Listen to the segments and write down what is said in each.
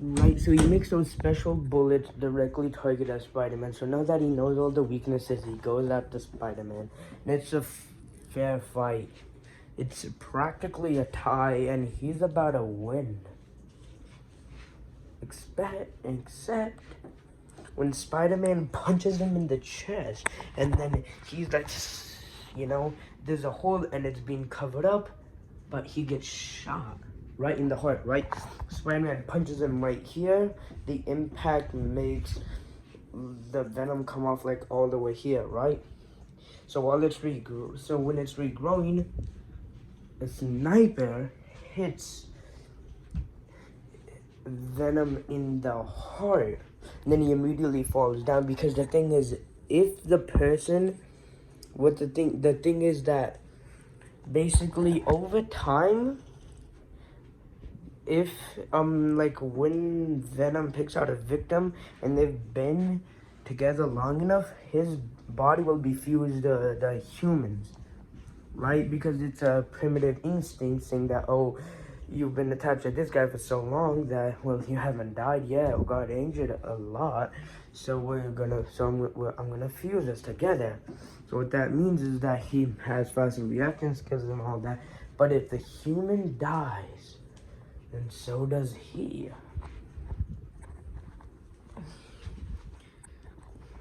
Right, so he makes those special bullets directly target at Spider-Man. So now that he knows all the weaknesses, he goes after Spider-Man. And it's a fair fight. It's practically a tie, and he's about to win. Except when Spider-Man punches him in the chest, and then he's like, there's a hole and it's being covered up, but he gets shot right in the heart, right? Spider-Man punches him right here. The impact makes the venom come off like all the way here, right? So when it's regrowing, a sniper hits Venom in the heart, and then he immediately falls down. Because the thing is, if the person, the thing is that basically over time, if like when Venom picks out a victim and they've been together long enough, his body will be fused to the humans, right? Because it's a primitive instinct saying that, oh, you've been attached to this guy for so long that, well, you haven't died yet or got injured a lot, so I'm gonna fuse us together. So what that means is that he has faster reactions because of all that. But if the human dies, then so does he.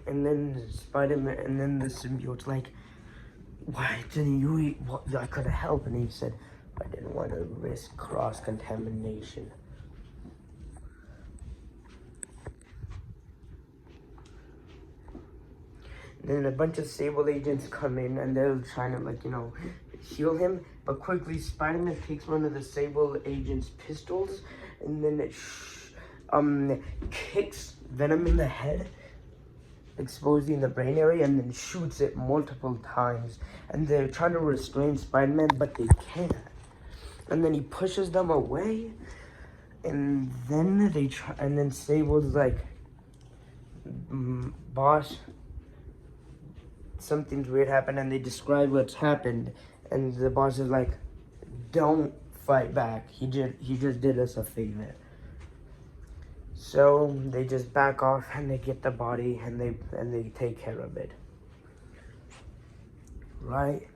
And then Spider-Man, and then the symbiote's like, why didn't you eat? What, I could have helped. And he said, I didn't want to risk cross-contamination. Then a bunch of Sable agents come in and they're trying to heal him. But quickly, Spider-Man takes one of the Sable agents' pistols and then it kicks Venom in the head, exposing the brain area, and then shoots it multiple times. And they're trying to restrain Spider-Man, but they can't. And then he pushes them away, and then Sable's like, boss, something's weird happened, and they describe what's happened, and the boss is like, don't fight back. He just did us a favor. So they just back off and they get the body and they take care of it. Right?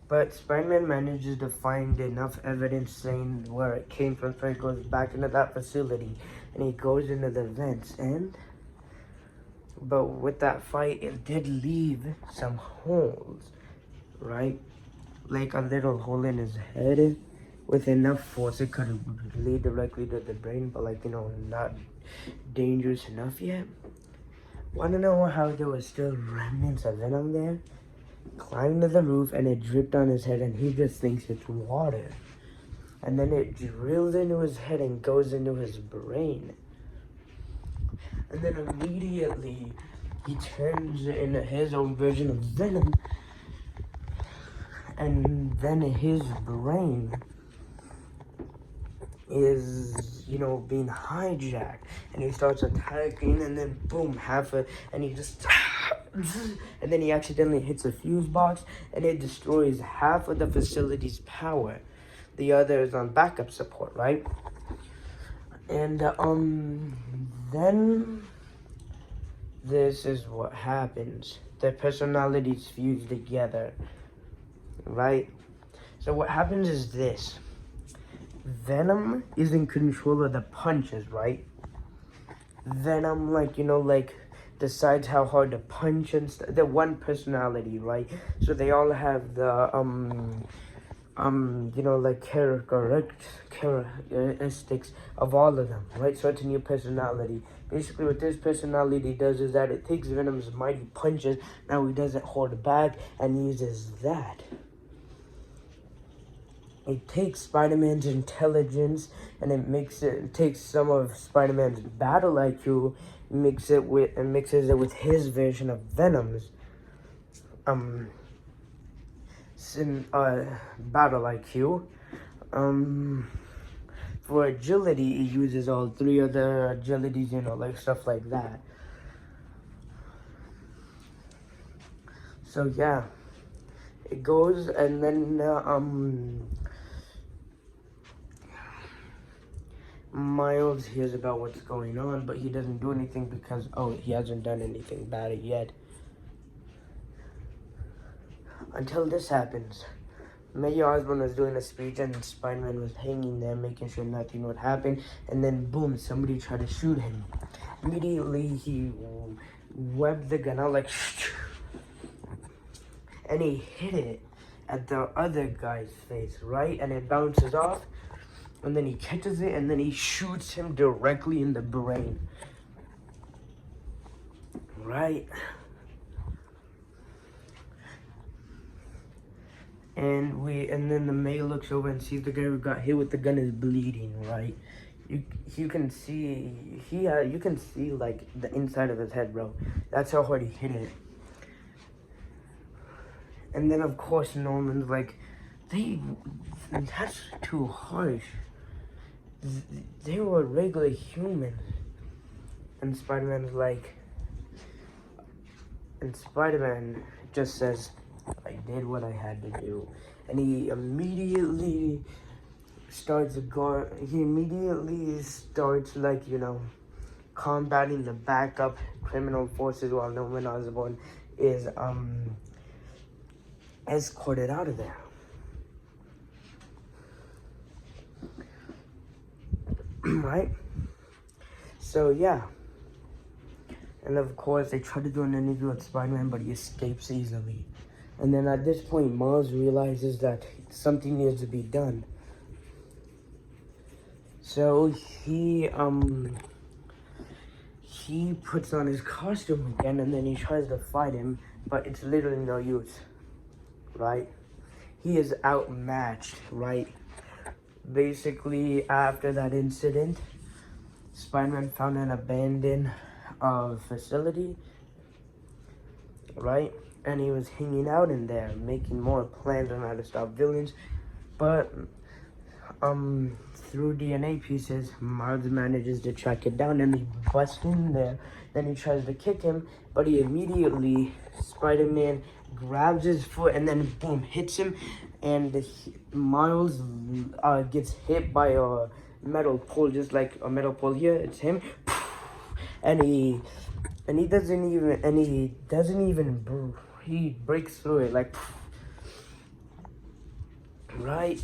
But Spider-Man manages to find enough evidence saying where it came from, so he goes back into that facility and he goes into the vents. But with that fight, it did leave some holes, right? Like a little hole in his head. With enough force, it could lead directly to the brain, but not dangerous enough yet. Want to know how there was still remnants of venom there? Climbed to the roof and it dripped on his head, and he just thinks it's water. And then it drills into his head and goes into his brain. And then immediately he turns into his own version of Venom, and then his brain is being hijacked, and he starts attacking, and then boom, and he just and then he accidentally hits a fuse box and it destroys half of the facility's power. The other is on backup support, right? And then this is what happens. Their personalities fuse together, right? So what happens is this. Venom is in control of the punches, right? Venom, decides how hard to punch and they're one personality, right? So they all have the characteristics of all of them, right? So it's a new personality. Basically what this personality does is that it takes Venom's mighty punches, now he doesn't hold back and uses that. It takes Spider-Man's intelligence and it takes some of Spider-Man's battle IQ, mixes it with his version of Venom's battle IQ. For agility, he uses all three other agilities, stuff like that. So yeah, it goes, and then Miles hears about what's going on, but he doesn't do anything because, he hasn't done anything bad yet. Until this happens. Mayor Osborn was doing a speech and Spider-Man was hanging there making sure nothing would happen, and then boom, somebody tried to shoot him. Immediately he webbed the gun out like and he hit it at the other guy's face, right? And it bounces off, and then he catches it, and then he shoots him directly in the brain, right? And then the mayor looks over and sees the guy who got hit with the gun is bleeding, right? You can see you can see like the inside of his head, bro. That's how hard he hit it. And then of course Norman's like, that's too harsh. They were regular humans. And Spider-Man's like, and Spider-Man just says, I did what I had to do. And he immediately starts like, combating the backup criminal forces while Norman Osborn is escorted out of there. Right? So yeah. And of course they try to do an interview with Spider-Man, but he escapes easily. And then at this point, Miles realizes that something needs to be done. So he puts on his costume again, and then he tries to fight him, but it's literally no use, right? He is outmatched, right? Basically, after that incident, Spider-Man found an abandoned facility, right? And he was hanging out in there, making more plans on how to stop villains. But through DNA pieces, Miles manages to track it down, and he busts in there. Then he tries to kick him, but he immediately, Spider-Man grabs his foot and then boom, hits him, and Miles gets hit by a metal pole, just like a metal pole here. It's him, and he doesn't even he breaks through it like, right?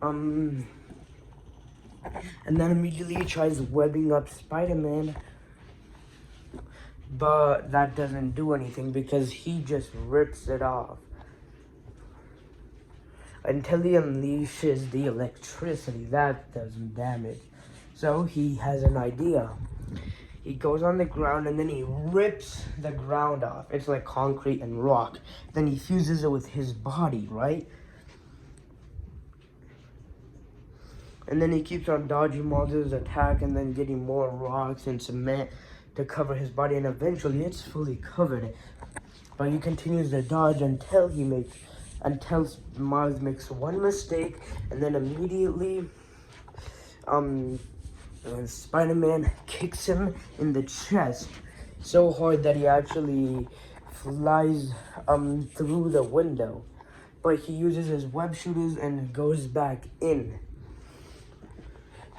And then immediately he tries webbing up Spider-Man, but that doesn't do anything because he just rips it off until he unleashes the electricity. That does damage. So he has an idea. He goes on the ground and then he rips the ground off. It's like concrete and rock. Then he fuses it with his body, right? And then he keeps on dodging Miles' attack and then getting more rocks and cement to cover his body. And eventually it's fully covered. But he continues to dodge until Miles makes one mistake, and then immediately Spider-Man kicks him in the chest so hard that he actually flies through the window. But he uses his web shooters and goes back in.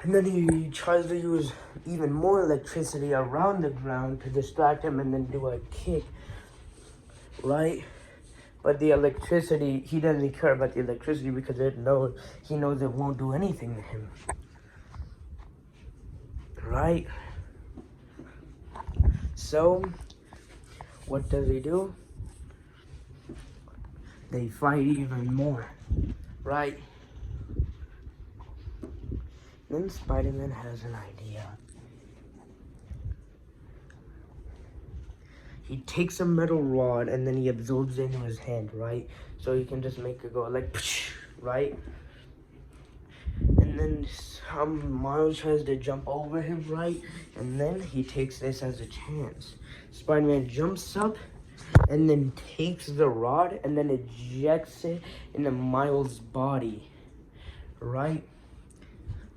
And then he tries to use even more electricity around the ground to distract him and then do a kick, right? But the electricity, he doesn't care about the electricity because he knows it won't do anything to him. Right? So, what does he do? They fight even more. Right? Then Spider-Man has an idea. He takes a metal rod and then he absorbs it into his hand, right? So he can just make it go like, right? And then Miles tries to jump over him, right? And then he takes this as a chance. Spider-Man jumps up and then takes the rod and then ejects it into Miles' body, right?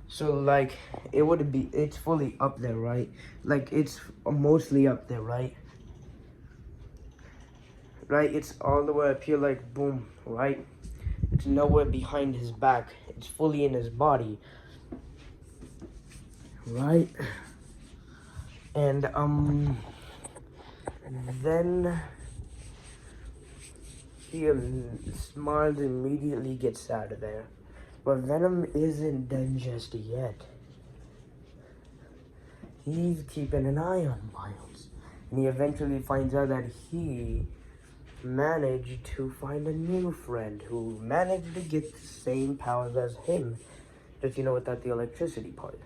So like it's fully up there, right? Like it's mostly up there, right? Right, it's all the way up here, like boom, right? It's nowhere behind his back. It's fully in his body. Right? And then Miles immediately gets out of there. But Venom isn't done just yet. He's keeping an eye on Miles. And he eventually finds out that he managed to find a new friend who managed to get the same powers as him. Just, without the electricity part.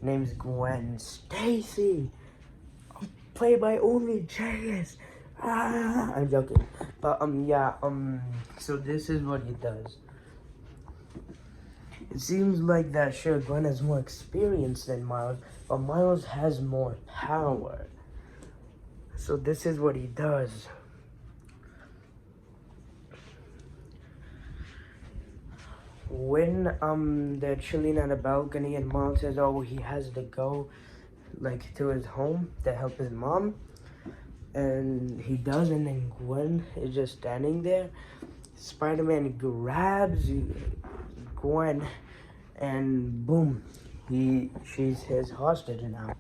Name's Gwen Stacy. Played by only JS. I'm joking. But, so this is what he does. It seems like that, sure, Gwen has more experience than Miles, but Miles has more power. So this is what he does. When they're chilling at a balcony and Miles says, oh, he has to go, to his home to help his mom. And he does, and then Gwen is just standing there. Spider-Man grabs Gwen, and boom, she's his hostage now.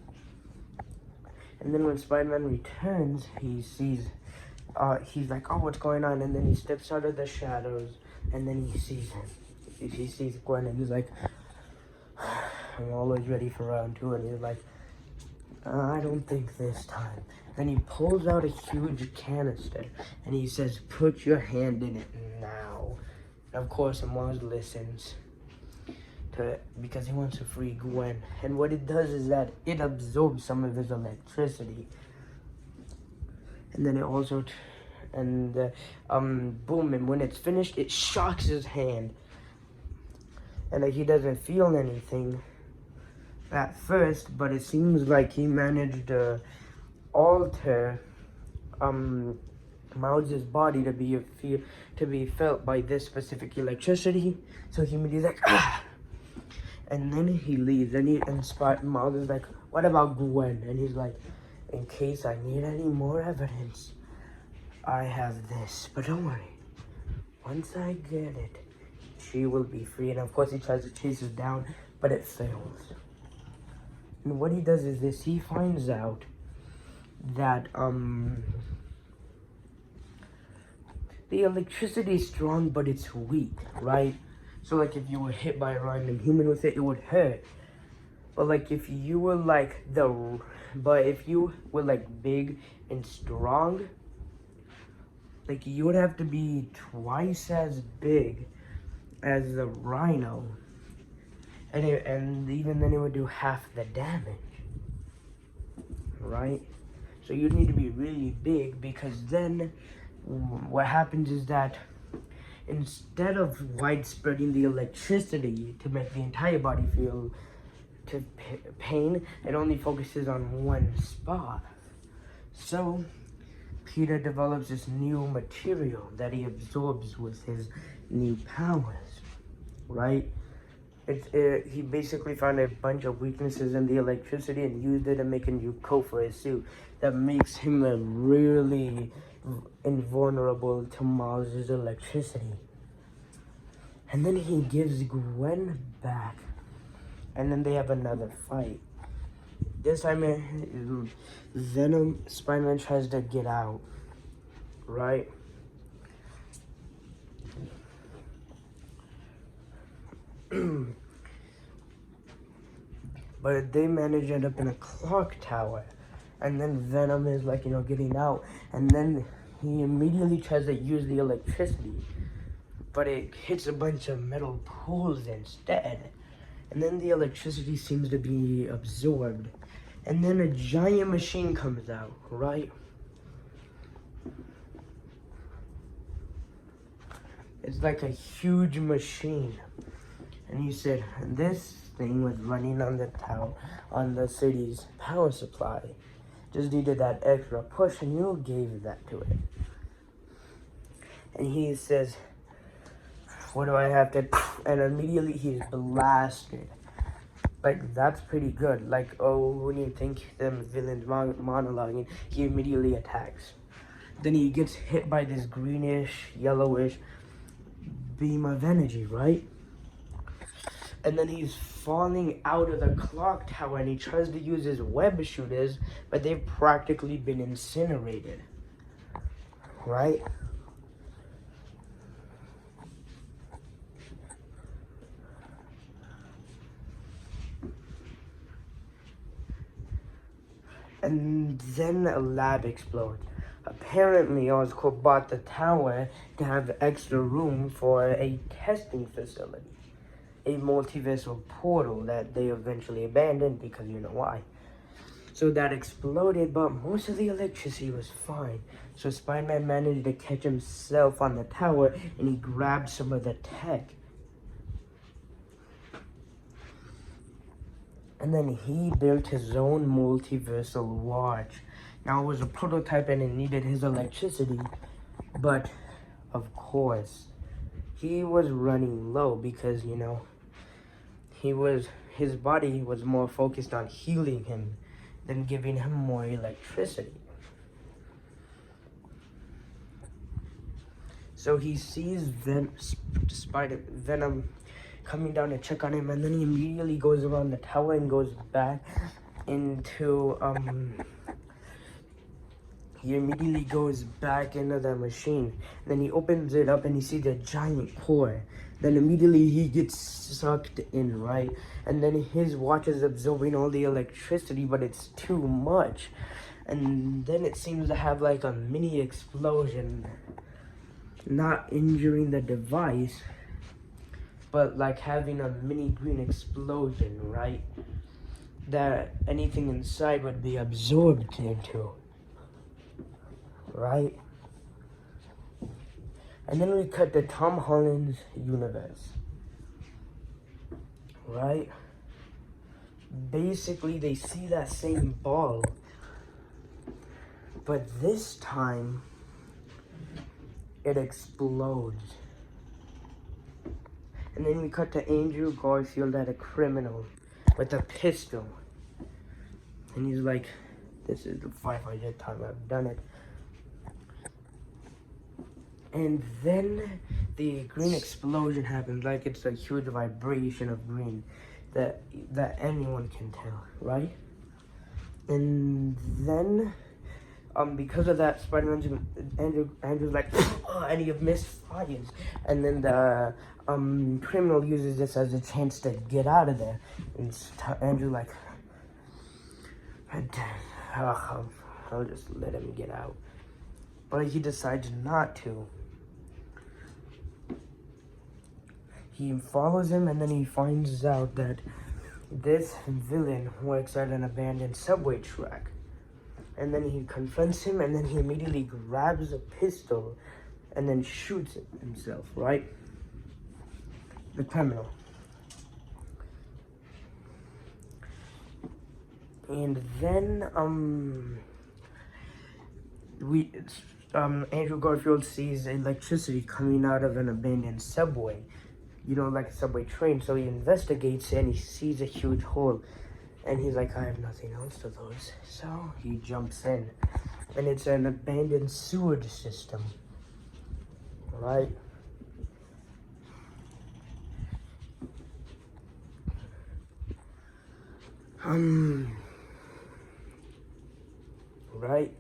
And then when Spider-Man returns, he sees, he's like, oh, what's going on? And then he steps out of the shadows, and then he sees him. He sees Gwen, and he's like, I'm always ready for round 2. And he's like, I don't think this time. Then he pulls out a huge canister, and he says, put your hand in it now. And of course, Miles listens to it because he wants to free Gwen. And what it does is that it absorbs some of his electricity. And then it also, boom, and when it's finished, it shocks his hand. And he doesn't feel anything at first, but it seems like he managed to alter Miles' body to be felt by this specific electricity. So he's like, ah! And then he leaves, and Miles is like, what about Gwen? And he's like, in case I need any more evidence, I have this. But don't worry, once I get it, she will be free. And of course he tries to chase her down, but it fails. And what he does is this, he finds out that the electricity is strong, but it's weak, right? So if you were hit by a random human with it, it would hurt. But if you were if you were big and strong, you would have to be twice as big as the Rhino, and even then it would do half the damage, right? So you'd need to be really big, because then what happens is that instead of widespreading the electricity to make the entire body feel pain, it only focuses on one spot. So Peter develops this new material that he absorbs with his new powers, right? He basically found a bunch of weaknesses in the electricity and used it to make a new coat for his suit that makes him really invulnerable to Miles' electricity. And then he gives Gwen back, and then they have another fight. This time, Spider-Man tries to get out, right? But they manage to end up in a clock tower. And then Venom is getting out. And then he immediately tries to use the electricity. But it hits a bunch of metal poles instead. And then the electricity seems to be absorbed. And then a giant machine comes out, right? It's like a huge machine. And he said, this thing was running on the city's power supply. Just needed that extra push, and you gave that to it. And he says, what do I have to... And immediately he's blasted. That's pretty good. When you think the villain's monologuing, he immediately attacks. Then he gets hit by this greenish, yellowish beam of energy, right? And then he's falling out of the clock tower and he tries to use his web shooters, but they've practically been incinerated, right? And then a lab explodes. Apparently, Oscorp bought the tower to have extra room for a testing facility. A multiversal portal that they eventually abandoned because you know why. So that exploded, but most of the electricity was fine. So Spider-Man managed to catch himself on the tower and he grabbed some of the tech. And then he built his own multiversal watch. Now it was a prototype and it needed his electricity, but of course, he was running low because, you know, his body was more focused on healing him than giving him more electricity. So he sees Venom coming down to check on him, and then he immediately goes around the tower and goes back into the machine. Then he opens it up and he sees a giant core. Then immediately he gets sucked in, right? And then his watch is absorbing all the electricity, but it's too much. And then it seems to have like a mini explosion, not injuring the device, but like having a mini green explosion, right? That anything inside would be absorbed into, right? And then we cut to Tom Holland's universe, right? Basically, they see that same ball, but this time, it explodes. And then we cut to Andrew Garfield at a criminal with a pistol. And he's like, this is the 500th time I've done it. And then the green explosion happens, like it's a huge vibration of green that anyone can tell, right? And then, because of that, Andrew's like, oh, and he misfires. And then the criminal uses this as a chance to get out of there. And Andrew like, I'll just let him get out. But he decides not to. He follows him and then he finds out that this villain works at an abandoned subway track. And then he confronts him and then he immediately grabs a pistol and then shoots himself, right? The criminal. And then, Andrew Garfield sees electricity coming out of an abandoned subway. You know, like a subway train. So he investigates and he sees a huge hole. And he's like, I have nothing else to lose. So he jumps in. And it's an abandoned sewage system. Right? Right?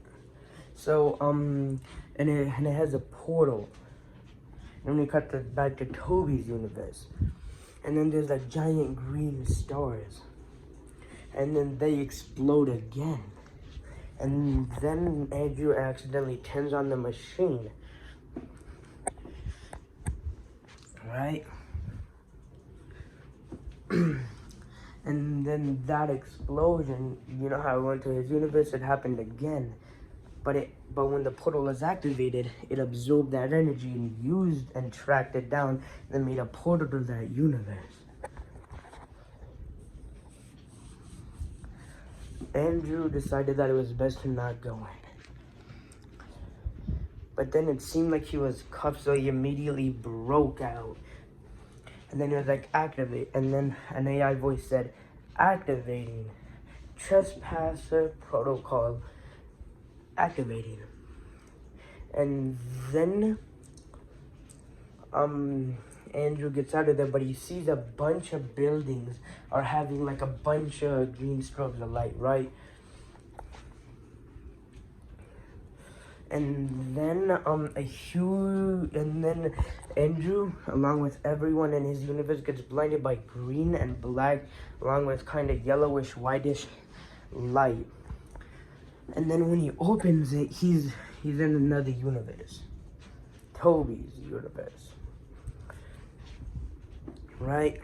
So, and it has a portal. And we cut back to Toby's universe. And then there's like giant green stars. And then they explode again. And then Andrew accidentally turns on the machine. Right? And then that explosion, you know how it went to his universe, it happened again. But when the portal was activated, it absorbed that energy and used and tracked it down, and made a portal to that universe. Andrew decided that it was best to not go in. But then it seemed like he was cuffed, so he immediately broke out. And then he was like, activate. And then an AI voice said, activating. Trespasser protocol activating. And then Andrew gets out of there, but he sees a bunch of buildings are having like a bunch of green strobes of light, right? And then Andrew, along with everyone in his universe, gets blinded by green and black, along with kind of yellowish, whitish light. And then when he opens it, he's in another universe, Toby's universe, right?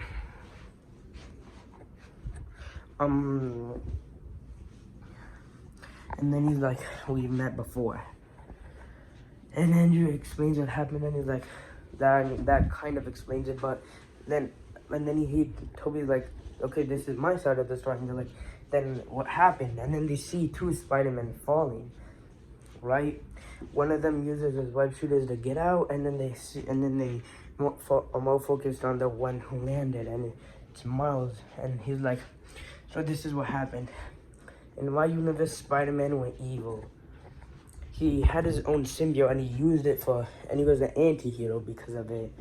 And then he's like, we've met before. And Andrew explains what happened, and he's like, that kind of explains it, but then, and then Toby's like, okay, this is my side of the story, and they're like, then what happened? And then they see two Spider-Men falling, right? One of them uses his web shooters to get out, and then they are more focused on the one who landed, and it's Miles, and he's like, so this is what happened. In my universe, Spider-Man went evil. He had his own symbiote and he used it and he was an anti-hero because of it.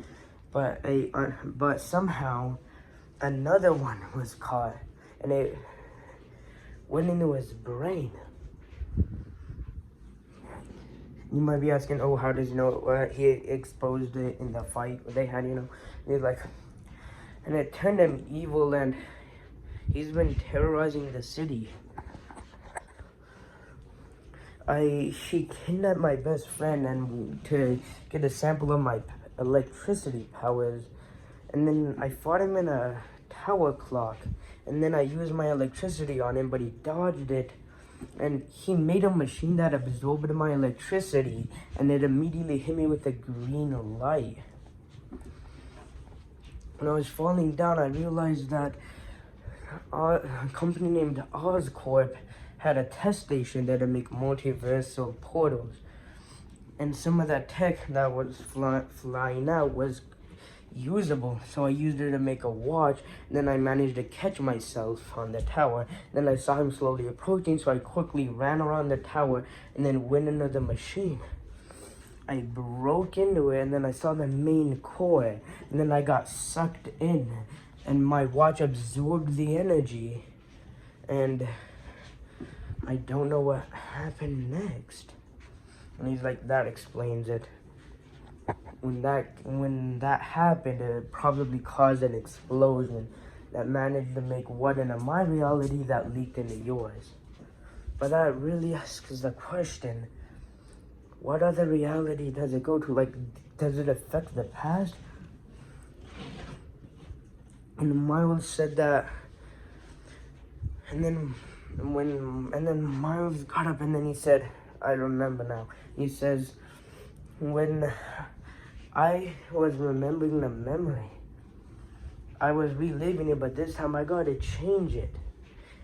But somehow another one was caught and it went into his brain. You might be asking, oh, how does he know? He exposed it in the fight they had, He's like, and it turned him evil, and he's been terrorizing the city. She kidnapped my best friend and to get a sample of my electricity powers, and then I fought him in a tower clock, and then I used my electricity on him, but he dodged it, and he made a machine that absorbed my electricity, and it immediately hit me with a green light. When I was falling down, I realized that a company named Oscorp had a test station there to make multiversal portals, and some of that tech that was flying out was usable, so I used it to make a watch. And then I managed to catch myself on the tower. Then I saw him slowly approaching, so I quickly ran around the tower and then went into the machine. I broke into it, and then I saw the main core, and then I got sucked in, and my watch absorbed the energy, and I don't know what happened next. And he's like, that explains it. When that happened, it probably caused an explosion that managed to make what in my reality that leaked into yours. But that really asks the question, what other reality does it go to? Like, does it affect the past? And Miles said that, and then Miles got up and then he said, I remember now. He says, when I was remembering the memory, I was reliving it, but this time I got to change it.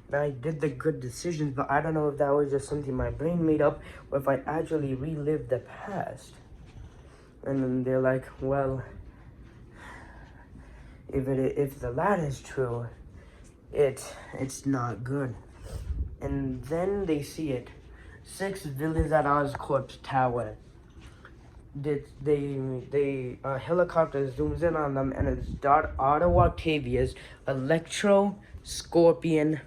And I did the good decisions, but I don't know if that was just something my brain made up or if I actually relived the past. And then they're like, well, if the latter is true, it's not good. And then they see it. 6 villains at Oscorp's tower. A helicopter zooms in on them, and it's Otto Octavius, Electro, Scorpion.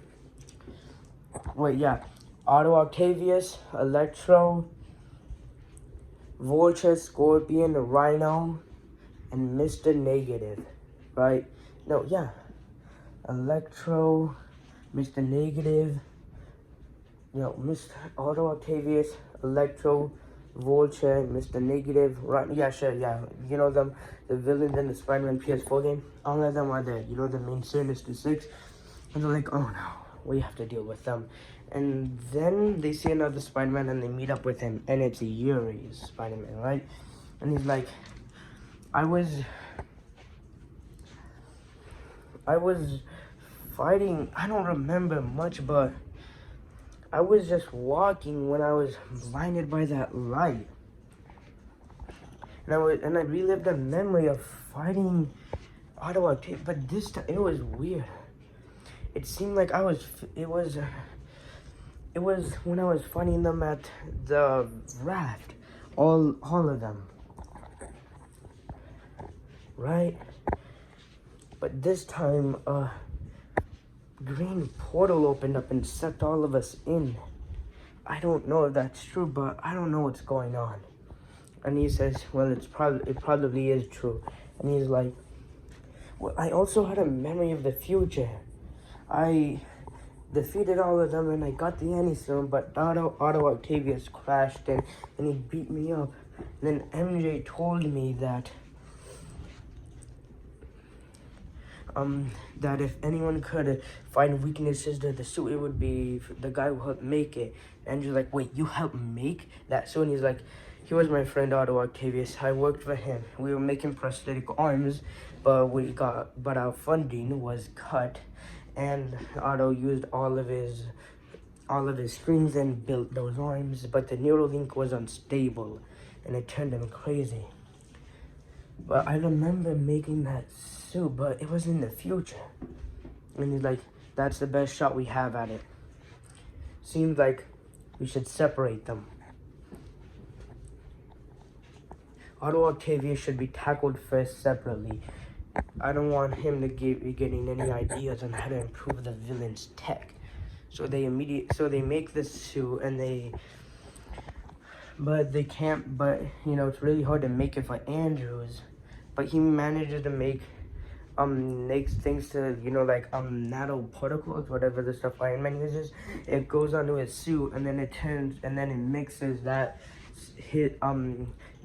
Otto Octavius, Electro, Vulture, Scorpion, Rhino, and Mr. Negative, right? Electro, Mr. Negative, Mr. Otto Octavius, Electro, Vulture, Mr. Negative, right? You know them, the villains in the Spider-Man PS4 game. All of them are there. The main Sinister Six. And they're like, oh no, we have to deal with them. And then they see another Spider-Man and they meet up with him, and it's Yuri's Spider-Man, right? And he's like, I was fighting, I don't remember much, but I was just walking when I was blinded by that light. And I relived the memory of fighting Otto Octavius, but this time it was weird. It seemed like it was when I was fighting them at the raft, all of them. right? But this time, green portal opened up and sucked all of us in. I don't know if that's true, but I don't know what's going on. And he says, well, it probably is true. And he's like, well, I also had a memory of the future. I defeated all of them and I got the anti-serum, but Otto Octavius crashed in and he beat me up. And then MJ told me that that if anyone could find weaknesses to the suit, it would be the guy who helped make it. And you're like, wait, you helped make that suit? And he's like, he was my friend Otto Octavius. I worked for him. We were making prosthetic arms, but our funding was cut, and Otto used all of his strings and built those arms. But the Neuralink was unstable, and it turned him crazy. But I remember making that suit, but it was in the future. And he's like, that's the best shot we have at it. Seems like we should separate them. Otto Octavius should be tackled first separately. I don't want him to be getting any ideas on how to improve the villain's tech. So they make this suit and but they can't, but you know, it's really hard to make it for Andrews. But he manages to make things to, you know, like nanoparticles, whatever the stuff Iron Man uses. It goes onto his suit and then it mixes that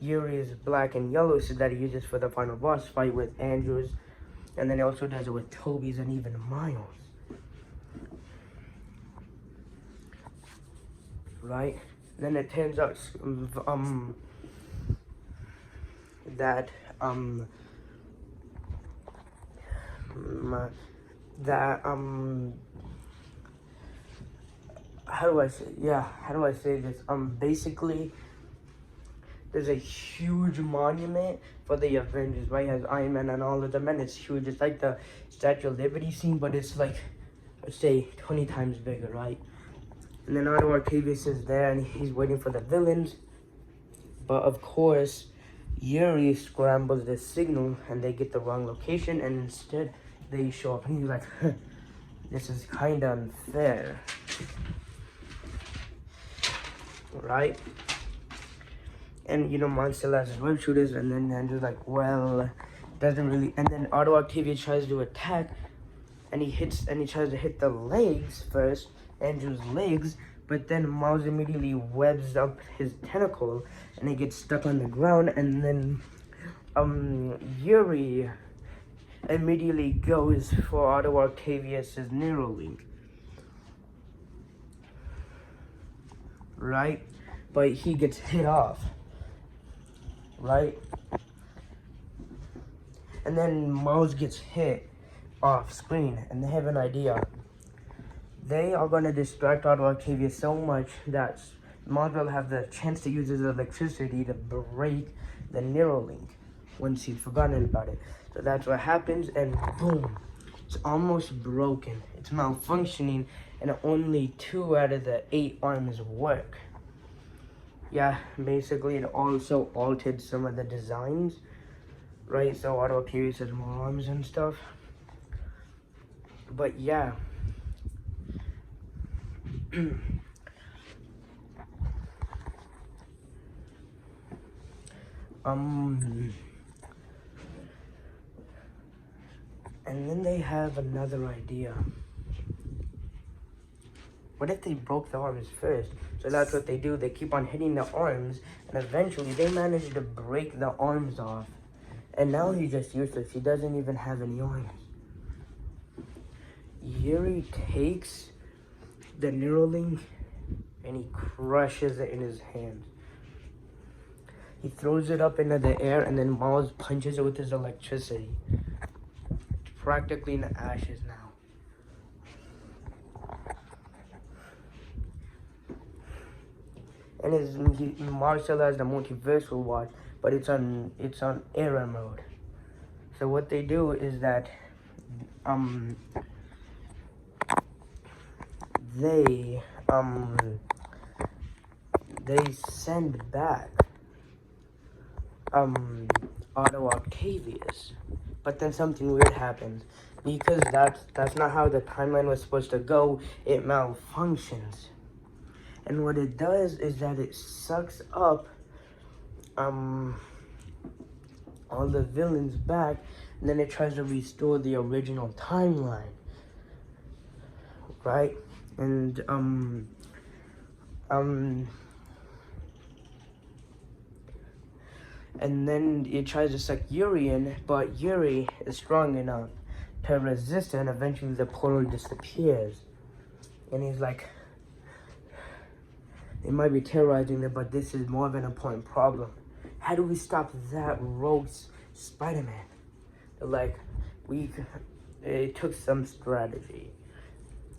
Yuri's black and yellow suit that he uses for the final boss fight with Andrews. And then he also does it with Toby's and even Miles. Right? Then it turns out that how do I say this? Basically, there's a huge monument for the Avengers, right? It has Iron Man and all of them, and it's huge. It's like the Statue of Liberty scene, but it's like, let's say, 20 times bigger, right? And then Otto Octavius is there, and he's waiting for the villains. But of course, Yuri scrambles the signal, and they get the wrong location, and instead they show up. And he's like, this is kind of unfair, right? And you know, Monster has his web shooters, and then Andrew's like, well, doesn't really. And then Otto Octavius tries to attack, and he tries to hit the legs first, Andrew's legs, but then Miles immediately webs up his tentacle, and it gets stuck on the ground, and then Yuri immediately goes for Otto Octavius's Neuralink, right? But he gets hit off, right? And then Miles gets hit off screen, and they have an idea. They are going to distract Otto Octavius so much that Miles will have the chance to use his electricity to break the Neuralink once he's forgotten about it. So that's what happens, and boom, it's almost broken. It's malfunctioning, and only 2 out of the 8 arms work. Yeah, basically it also altered some of the designs, right? So Otto Octavius has more arms and stuff. But yeah. And then they have another idea. What if they broke the arms first? So that's what they do. They keep on hitting the arms, and eventually they manage to break the arms off. And now he's just useless. He doesn't even have any arms. Yuri takes the Neuralink and he crushes it in his hands. He throws it up into the air, and then Miles punches it with his electricity. It's practically in ashes now. And Marcel has the multiversal watch, but it's on error mode. So what they do is that they send back Otto Octavius. But then something weird happens. Because that's not how the timeline was supposed to go, it malfunctions. And what it does is that it sucks up all the villains back, and then it tries to restore the original timeline. Right? And and then it tries to suck Yuri in, but Yuri is strong enough to resist it, and eventually the portal disappears. And he's like, it might be terrorizing them, but this is more of an important problem. How do we stop that rogue Spider-Man? Like, it took some strategy.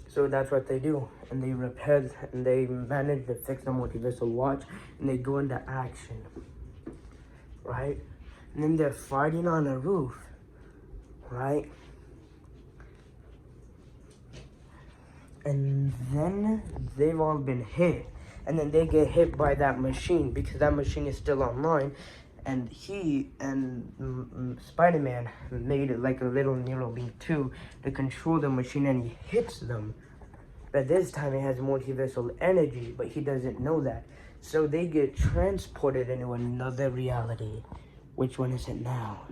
So that's what they do. And they repair, and they manage to fix the multiversal watch, and they go into action. Right? And then they're fighting on a roof. Right? And then they've all been hit. And then they get hit by that machine because that machine is still online. And he and Spider-Man made it like a little Nero beam too to control the machine, and he hits them. But this time it has multiversal energy, but he doesn't know that. So they get transported into another reality. Which one is it now?